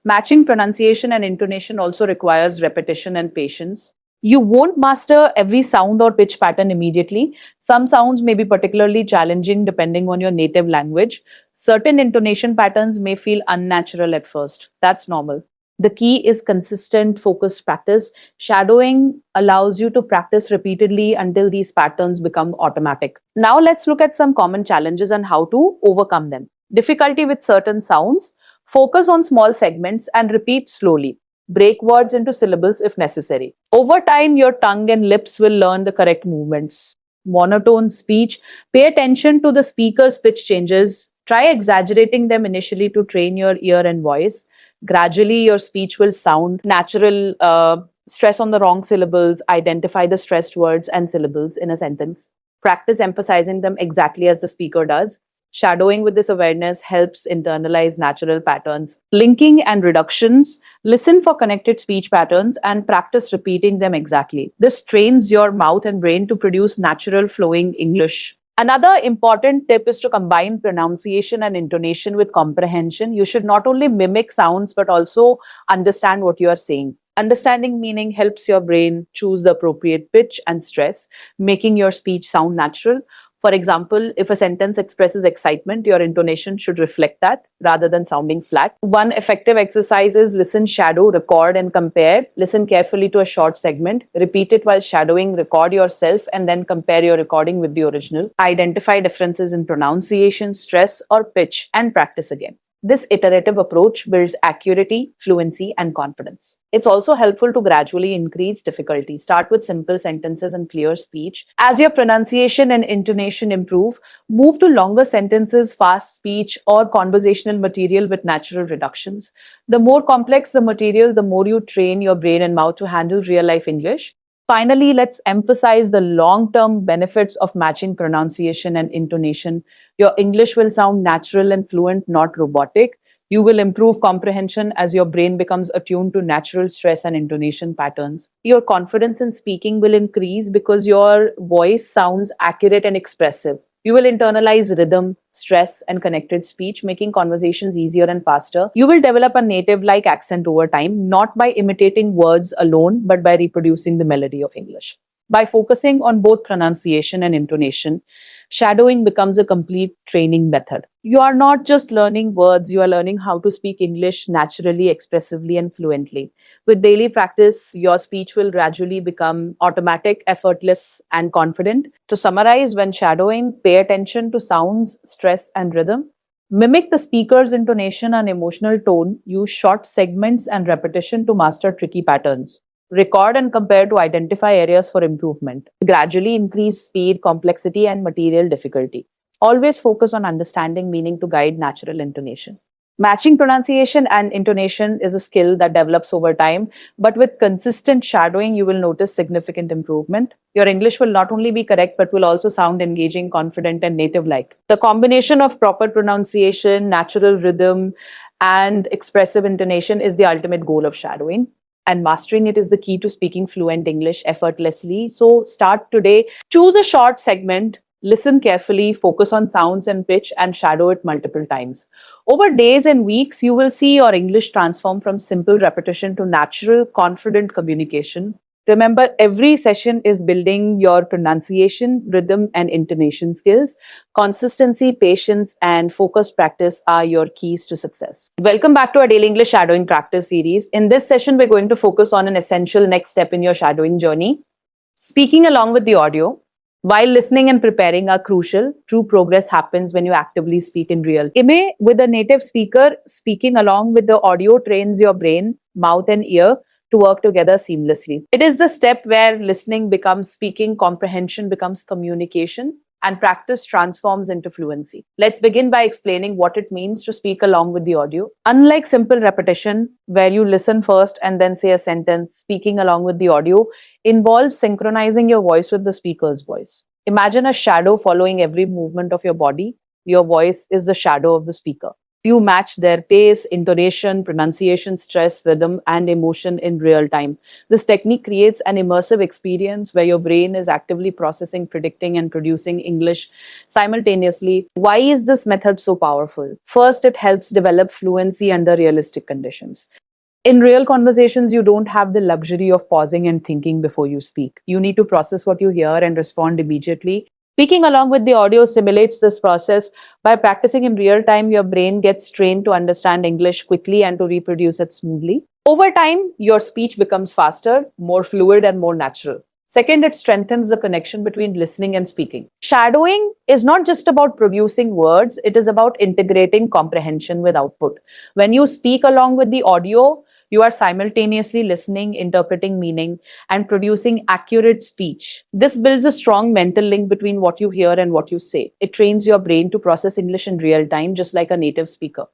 Matching pronunciation and intonation also requires repetition and patience. You won't master every sound or pitch pattern immediately. Some sounds may be particularly challenging depending on your native language. Certain intonation patterns may feel unnatural at first. That's normal. The key is consistent, focused practice. Shadowing allows you to practice repeatedly until these patterns become automatic. Now, let's look at some common challenges and how to overcome them. Difficulty with certain sounds. Focus on small segments and repeat slowly. Break words into syllables if necessary. Over time, your tongue and lips will learn the correct movements. Monotone speech. Pay attention to the speaker's pitch changes. Try exaggerating them initially to train your ear and voice. Gradually, your speech will sound natural. Stress on the wrong syllables. Identify the stressed words and syllables in a sentence. Practice emphasizing them exactly as the speaker does. Shadowing with this awareness helps internalize natural patterns. Linking and reductions. Listen for connected speech patterns and practice repeating them exactly. This trains your mouth and brain to produce natural flowing English. Another important tip is to combine pronunciation and intonation with comprehension. You should not only mimic sounds but also understand what you are saying. Understanding meaning helps your brain choose the appropriate pitch and stress, making your speech sound natural. For example, if a sentence expresses excitement, your intonation should reflect that rather than sounding flat. One effective exercise is listen, shadow, record, and compare. Listen carefully to a short segment, repeat it while shadowing, record yourself, and then compare your recording with the original. Identify differences in pronunciation, stress, or pitch, and practice again. This iterative approach builds accuracy, fluency, and confidence. It's also helpful to gradually increase difficulty. Start with simple sentences and clear speech. As your pronunciation and intonation improve, move to longer sentences, fast speech, or conversational material with natural reductions. The more complex the material, the more you train your brain and mouth to handle real life English. Finally, let's emphasize the long term benefits of matching pronunciation and intonation. Your English will sound natural and fluent, not robotic. You will improve comprehension as your brain becomes attuned to natural stress and intonation patterns. Your confidence in speaking will increase because your voice sounds accurate and expressive. You will internalize rhythm, stress, and connected speech, making conversations easier and faster. You will develop a native like accent over time, not by imitating words alone, but by reproducing the melody of English. By focusing on both pronunciation and intonation, shadowing becomes a complete training method. You are not just learning words, you are learning how to speak English naturally, expressively, and fluently. With daily practice, your speech will gradually become automatic, effortless, and confident. To summarize, when shadowing, pay attention to sounds, stress, and rhythm. Mimic the speaker's intonation and emotional tone. Use short segments and repetition to master tricky patterns. Record and compare to identify areas for improvement. Gradually increase speed, complexity, and material difficulty. Always focus on understanding meaning to guide natural intonation. Matching pronunciation and intonation is a skill that develops over time, but with consistent shadowing, you will notice significant improvement. Your English will not only be correct, but will also sound engaging, confident, and native like. The combination of proper pronunciation, natural rhythm, and expressive intonation is the ultimate goal of shadowing. And mastering it is the key to speaking fluent English effortlessly. So start today. Choose a short segment, listen carefully, focus on sounds and pitch, and shadow it multiple times. Over days and weeks, you will see your English transform from simple repetition to natural, confident communication. Remember, every session is building your pronunciation, rhythm, and intonation skills. Consistency, patience, and focused practice are your keys to success. Welcome back to our Daily English Shadowing Practice series. In this session, we're going to focus on an essential next step in your shadowing journey. Speaking along with the audio, while listening and preparing are crucial, true progress happens when you actively speak in real. Ime, with a native speaker, speaking along with the audio trains your brain, mouth, and ear to work together seamlessly. It is the step where listening becomes speaking, comprehension becomes communication, and practice transforms into fluency. Let's begin by explaining what it means to speak along with the audio. Unlike simple repetition, where you listen first and then say a sentence, speaking along with the audio involves synchronizing your voice with the speaker's voice. Imagine a shadow following every movement of your body. Your voice is the shadow of the speaker. You match their pace, intonation, pronunciation, stress, rhythm, and emotion in real time. This technique creates an immersive experience where your brain is actively processing, predicting, and producing English simultaneously. Why is this method so powerful? First, it helps develop fluency under realistic conditions. In real conversations, you don't have the luxury of pausing and thinking before you speak. You need to process what you hear and respond immediately. Speaking along with the audio simulates this process. By practicing in real time, your brain gets trained to understand English quickly and to reproduce it smoothly. Over time, your speech becomes faster, more fluid, and more natural. Second, it strengthens the connection between listening and speaking. Shadowing is not just about producing words, it is about integrating comprehension with output. When you speak along with the audio, you are simultaneously listening, interpreting meaning, and producing accurate speech. This builds a strong mental link between what you hear and what you say. It trains your brain to process English in real time, just like a native speaker.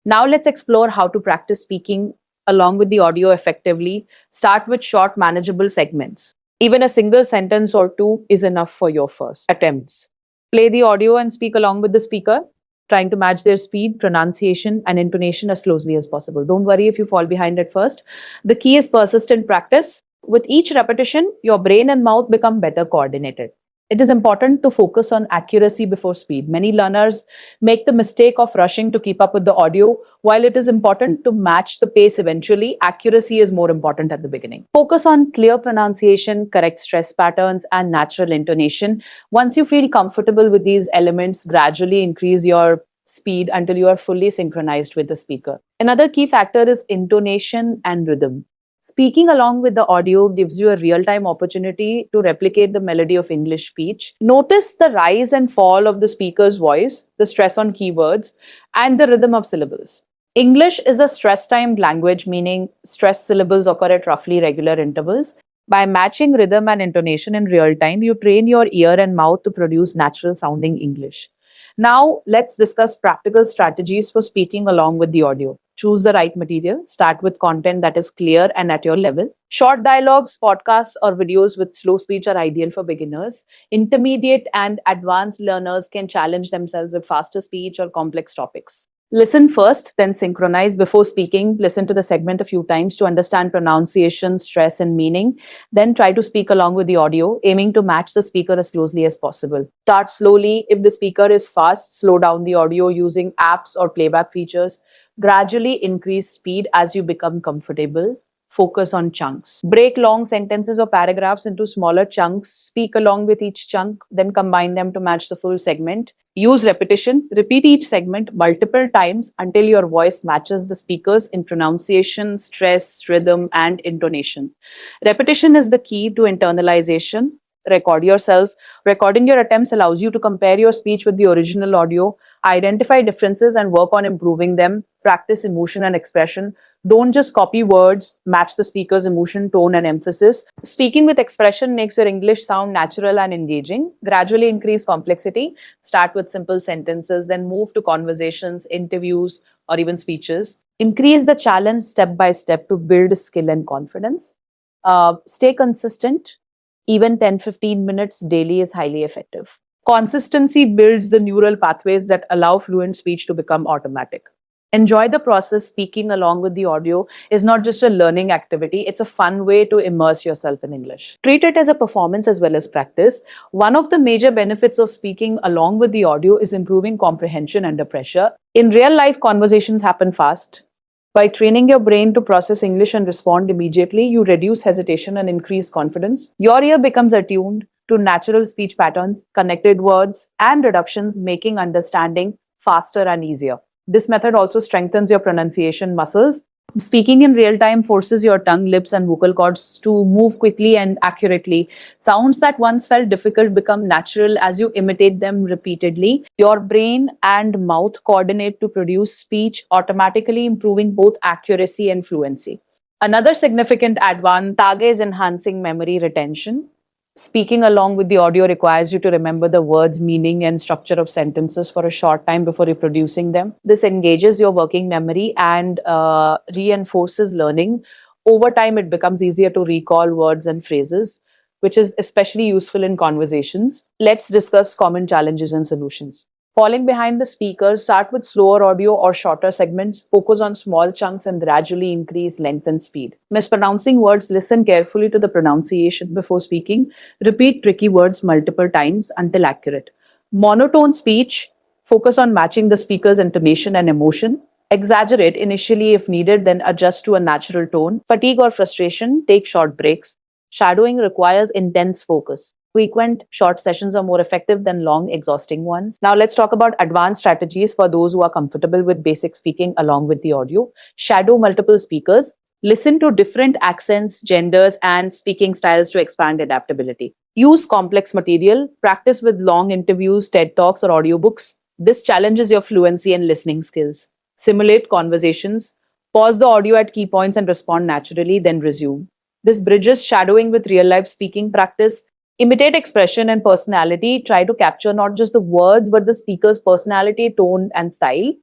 Now, let's explore how to practice speaking along with the audio effectively. Start with short, manageable segments. Even a single sentence or two is enough for your first attempts. Play the audio and speak along with the speaker, trying to match their speed, pronunciation, and intonation as closely as possible. Don't worry if you fall behind at first. The key is persistent practice. With each repetition, your brain and mouth become better coordinated. It is important to focus on accuracy before speed. Many learners make the mistake of rushing to keep up with the audio. While it is important to match the pace eventually, accuracy is more important at the beginning. Focus on clear pronunciation, correct stress patterns, and natural intonation. Once you feel comfortable with these elements, gradually increase your speed until you are fully synchronized with the speaker. Another key factor is intonation and rhythm. Speaking along with the audio gives you a real time opportunity to replicate the melody of English speech. Notice the rise and fall of the speaker's voice, the stress on keywords, and the rhythm of syllables. English is a stress timed language, meaning stress syllables occur at roughly regular intervals. By matching rhythm and intonation in real time, you train your ear and mouth to produce natural sounding English. Now, let's discuss practical strategies for speaking along with the audio. Choose the right material. Start with content that is clear and at your level. Short dialogues, podcasts, or videos with slow speech are ideal for beginners. Intermediate and advanced learners can challenge themselves with faster speech or complex topics. Listen first, then synchronize before speaking. Listen to the segment a few times to understand pronunciation, stress, and meaning. Then try to speak along with the audio, aiming to match the speaker as closely as possible. Start slowly. If the speaker is fast, slow down the audio using apps or playback features. Gradually increase speed as you become comfortable. Focus on chunks. Break long sentences or paragraphs into smaller chunks. Speak along with each chunk, then combine them to match the full segment. Use repetition. Repeat each segment multiple times until your voice matches the speakers in pronunciation, stress, rhythm, and intonation. Repetition is the key to internalization. Record yourself. Recording your attempts allows you to compare your speech with the original audio, identify differences, and work on improving them. Practice emotion and expression. Don't just copy words, match the speaker's emotion, tone, and emphasis. Speaking with expression makes your English sound natural and engaging. Gradually increase complexity. Start with simple sentences, then move to conversations, interviews, or even speeches. Increase the challenge step by step to build skill and confidence. Stay consistent. Even 10-15 minutes daily is highly effective. Consistency builds the neural pathways that allow fluent speech to become automatic. Enjoy the process. Speaking along with the audio is not just a learning activity, it's a fun way to immerse yourself in English. Treat it as a performance as well as practice. One of the major benefits of speaking along with the audio is improving comprehension under pressure. In real life, conversations happen fast. By training your brain to process English and respond immediately, you reduce hesitation and increase confidence. Your ear becomes attuned to natural speech patterns, connected words, and reductions, making understanding faster and easier. This method also strengthens your pronunciation muscles. Speaking in real time forces your tongue, lips, and vocal cords to move quickly and accurately. Sounds that once felt difficult become natural as you imitate them repeatedly. Your brain and mouth coordinate to produce speech, automatically improving both accuracy and fluency. Another significant advantage is enhancing memory retention. Speaking along with the audio requires you to remember the words, meaning, and structure of sentences for a short time before reproducing them. This engages your working memory and reinforces learning. Over time, it becomes easier to recall words and phrases, which is especially useful in conversations. Let's discuss common challenges and solutions. Falling behind the speakers, start with slower audio or shorter segments, focus on small chunks, and gradually increase length and speed. Mispronouncing words, listen carefully to the pronunciation before speaking. Repeat tricky words multiple times until accurate. Monotone speech, focus on matching the speaker's intonation and emotion. Exaggerate initially if needed, then adjust to a natural tone. Fatigue or frustration, take short breaks. Shadowing requires intense focus. Frequent, short sessions are more effective than long, exhausting ones. Now, let's talk about advanced strategies for those who are comfortable with basic speaking along with the audio. Shadow multiple speakers. Listen to different accents, genders, and speaking styles to expand adaptability. Use complex material. Practice with long interviews, TED Talks, or audiobooks. This challenges your fluency and listening skills. Simulate conversations. Pause the audio at key points and respond naturally, then resume. This bridges shadowing with real life speaking practice. Imitate expression and personality. Try to capture not just the words, but the speaker's personality, tone, and style.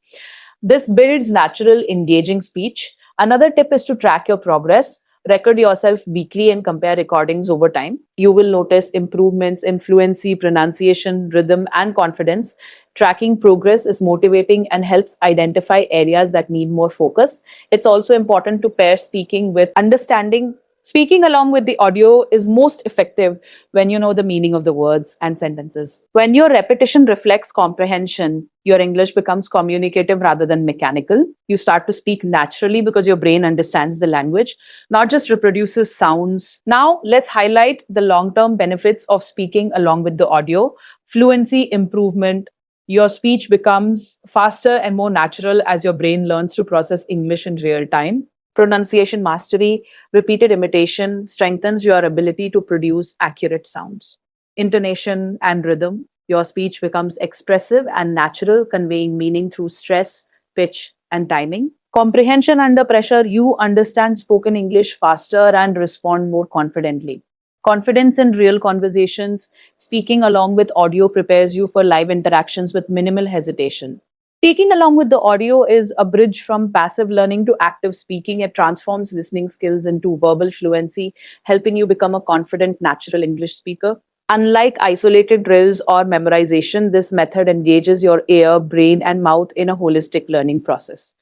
This builds natural, engaging speech. Another tip is to track your progress. Record yourself weekly and compare recordings over time. You will notice improvements in fluency, pronunciation, rhythm, and confidence. Tracking progress is motivating and helps identify areas that need more focus. It's also important to pair speaking with understanding. Speaking along with the audio is most effective when you know the meaning of the words and sentences. When your repetition reflects comprehension, your English becomes communicative rather than mechanical. You start to speak naturally because your brain understands the language, not just reproduces sounds. Now, let's highlight the long term benefits of speaking along with the audio. Fluency improvement. Your speech becomes faster and more natural as your brain learns to process English in real time. Pronunciation mastery, repeated imitation strengthens your ability to produce accurate sounds. Intonation and rhythm, your speech becomes expressive and natural, conveying meaning through stress, pitch, and timing. Comprehension under pressure, you understand spoken English faster and respond more confidently. Confidence in real conversations, speaking along with audio prepares you for live interactions with minimal hesitation. Speaking along with the audio is a bridge from passive learning to active speaking. It transforms listening skills into verbal fluency, helping you become a confident, natural English speaker. Unlike isolated drills or memorization, this method engages your ear, brain, and mouth in a holistic learning process.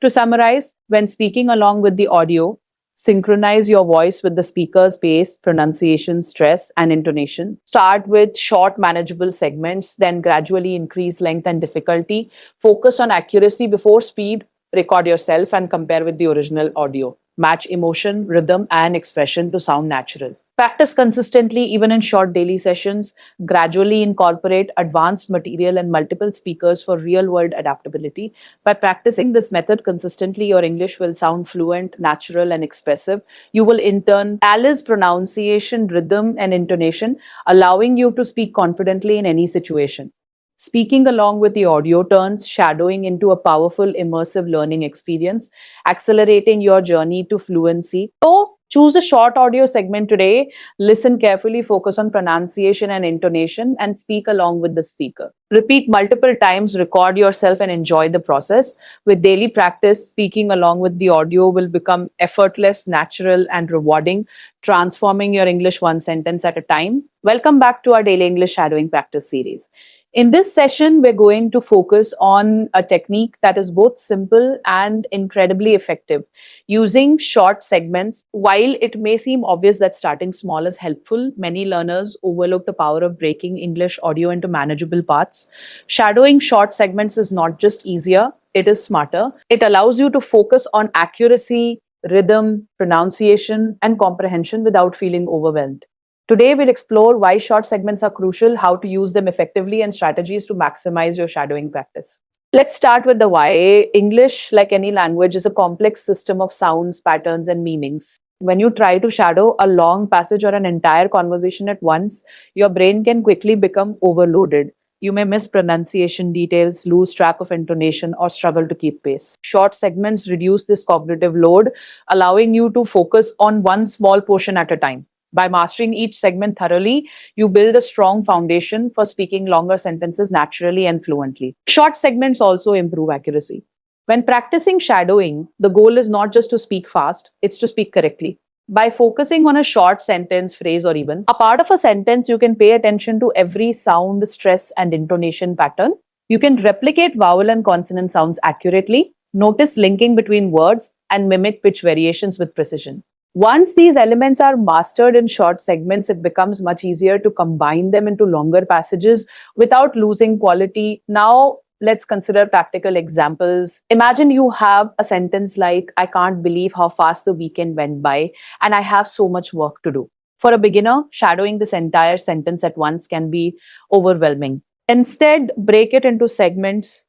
To summarize, when speaking along with the audio, synchronize your voice with the speaker's pace, pronunciation, stress, and intonation. Start with short, manageable segments, then gradually increase length and difficulty. Focus on accuracy before speed. Record yourself and compare with the original audio. Match emotion, rhythm, and expression to sound natural. Practice consistently, even in short daily sessions. Gradually incorporate advanced material and multiple speakers for real world adaptability. By practicing this method consistently, your English will sound fluent, natural, and expressive. You will in turn alice pronunciation, rhythm, and intonation, allowing you to speak confidently in any situation. Speaking along with the audio turns shadowing into a powerful, immersive learning experience, accelerating your journey to fluency. So, choose a short audio segment today, listen carefully, focus on pronunciation and intonation, and speak along with the speaker. Repeat multiple times, record yourself, and enjoy the process. With daily practice, speaking along with the audio will become effortless, natural, and rewarding, transforming your English one sentence at a time. Welcome back to our daily English shadowing practice series. In this session, we're going to focus on a technique that is both simple and incredibly effective. Using short segments, while it may seem obvious that starting small is helpful, many learners overlook the power of breaking English audio into manageable parts. Shadowing short segments is not just easier, it is smarter. It allows you to focus on accuracy, rhythm, pronunciation, and comprehension without feeling overwhelmed. Today, we'll explore why short segments are crucial, how to use them effectively, and strategies to maximize your shadowing practice. Let's start with the why. English, like any language, is a complex system of sounds, patterns, and meanings. When you try to shadow a long passage or an entire conversation at once, your brain can quickly become overloaded. You may miss pronunciation details, lose track of intonation, or struggle to keep pace. Short segments reduce this cognitive load, allowing you to focus on one small portion at a time. By mastering each segment thoroughly, you build a strong foundation for speaking longer sentences naturally and fluently. Short segments also improve accuracy. When practicing shadowing, the goal is not just to speak fast, it's to speak correctly. By focusing on a short sentence, phrase, or even a part of a sentence, you can pay attention to every sound, stress, and intonation pattern. You can replicate vowel and consonant sounds accurately, notice linking between words, and mimic pitch variations with precision. Once these elements are mastered in short segments, it becomes much easier to combine them into longer passages without losing quality. Now, let's consider practical examples. Imagine you have a sentence like, I can't believe how fast the weekend went by, and I have so much work to do. For a beginner, shadowing this entire sentence at once can be overwhelming. Instead, break it into segments.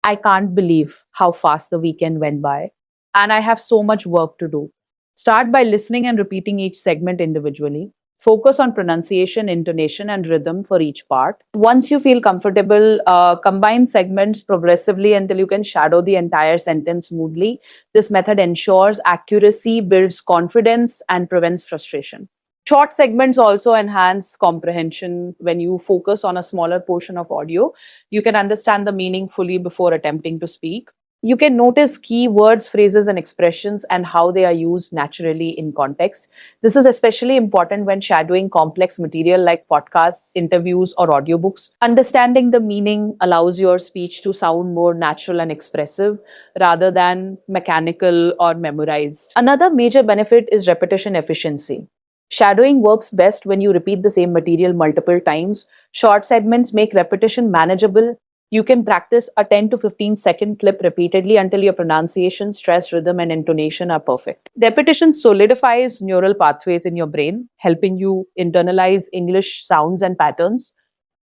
I can't believe how fast the weekend went by, and I have so much work to do. Start by listening and repeating each segment individually. Focus on pronunciation, intonation, and rhythm for each part. Once you feel comfortable, combine segments progressively until you can shadow the entire sentence smoothly. This method ensures accuracy, builds confidence, and prevents frustration. Short segments also enhance comprehension. When you focus on a smaller portion of audio, you can understand the meaning fully before attempting to speak. You can notice key words, phrases, and expressions and how they are used naturally in context. This is especially important when shadowing complex material like podcasts, interviews, or audiobooks. Understanding the meaning allows your speech to sound more natural and expressive rather than mechanical or memorized. Another major benefit is repetition efficiency. Shadowing works best when you repeat the same material multiple times. Short segments make repetition manageable. You can practice a 10 to 15-second clip repeatedly until your pronunciation, stress, rhythm, and intonation are perfect. Repetition solidifies neural pathways in your brain, helping you internalize English sounds and patterns.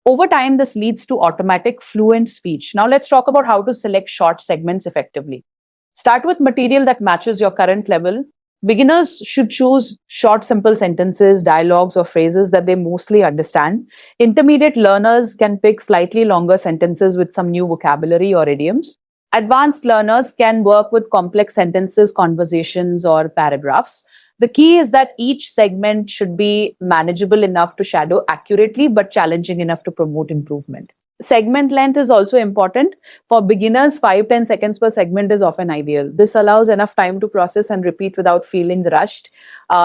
Over time, this leads to automatic, fluent speech. Now, let's talk about how to select short segments effectively. Start with material that matches your current level. Beginners should choose short, simple sentences, dialogues, or phrases that they mostly understand. Intermediate learners can pick slightly longer sentences with some new vocabulary or idioms. Advanced learners can work with complex sentences, conversations, or paragraphs. The key is that each segment should be manageable enough to shadow accurately, but challenging enough to promote improvement. Segment length is also important. For beginners, 5-10 seconds per segment is often ideal. This allows enough time to process and repeat without feeling rushed.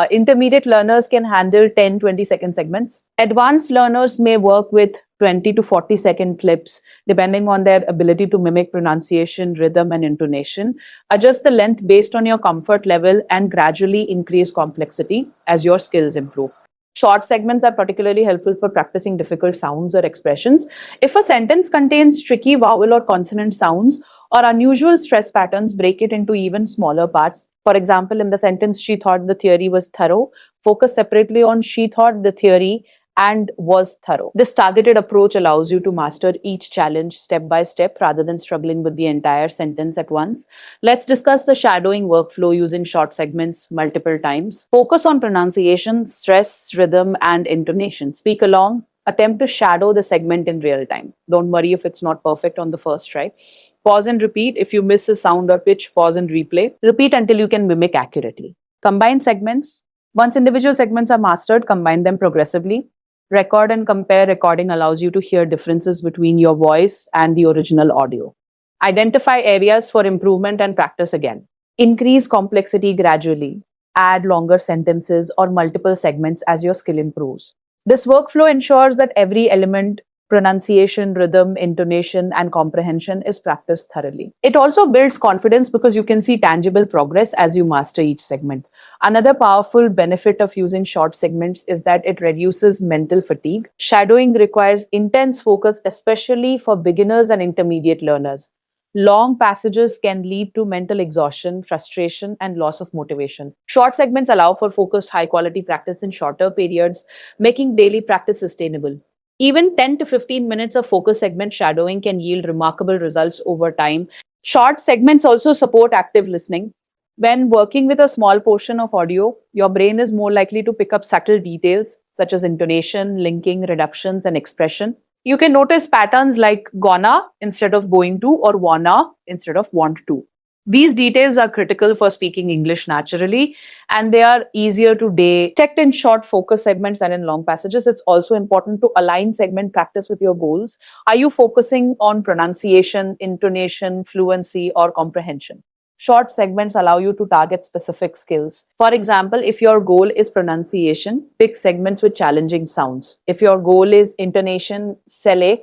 Intermediate learners can handle 10-20 second segments. Advanced learners may work with 20 to 40 second clips, depending on their ability to mimic pronunciation, rhythm, and intonation. Adjust the length based on your comfort level and gradually increase complexity as your skills improve. Short segments are particularly helpful for practicing difficult sounds or expressions. If a sentence contains tricky vowel or consonant sounds or unusual stress patterns, break it into even smaller parts. For example, in the sentence, she thought the theory was thorough, focus separately on she thought the theory and was thorough. This targeted approach allows you to master each challenge step by step rather than struggling with the entire sentence at once. Let's discuss the shadowing workflow using short segments multiple times. Focus on pronunciation, stress, rhythm, and intonation. Speak along. Attempt to shadow the segment in real time. Don't worry if it's not perfect on the first try. Pause and repeat. If you miss a sound or pitch, pause and replay. Repeat until you can mimic accurately. Combine segments. Once individual segments are mastered, combine them progressively. Record and compare. Recording allows you to hear differences between your voice and the original audio. Identify areas for improvement and practice again. Increase complexity gradually. Add longer sentences or multiple segments as your skill improves. This workflow ensures that every element, pronunciation, rhythm, intonation, and comprehension is practiced thoroughly. It also builds confidence because you can see tangible progress as you master each segment. Another powerful benefit of using short segments is that it reduces mental fatigue. Shadowing requires intense focus, especially for beginners and intermediate learners. Long passages can lead to mental exhaustion, frustration, and loss of motivation. Short segments allow for focused, high quality practice in shorter periods, making daily practice sustainable. Even 10 to 15 minutes of focus segment shadowing can yield remarkable results over time. Short segments also support active listening. When working with a small portion of audio, your brain is more likely to pick up subtle details such as intonation, linking, reductions, and expression. You can notice patterns like gonna instead of going to or wanna instead of want to. These details are critical for speaking English naturally, and they are easier to detect in short focus segments than in long passages. It's also important to align segment practice with your goals. Are you focusing on pronunciation, intonation, fluency, or comprehension? Short segments allow you to target specific skills. For example, if your goal is pronunciation, pick segments with challenging sounds. If your goal is intonation, sele,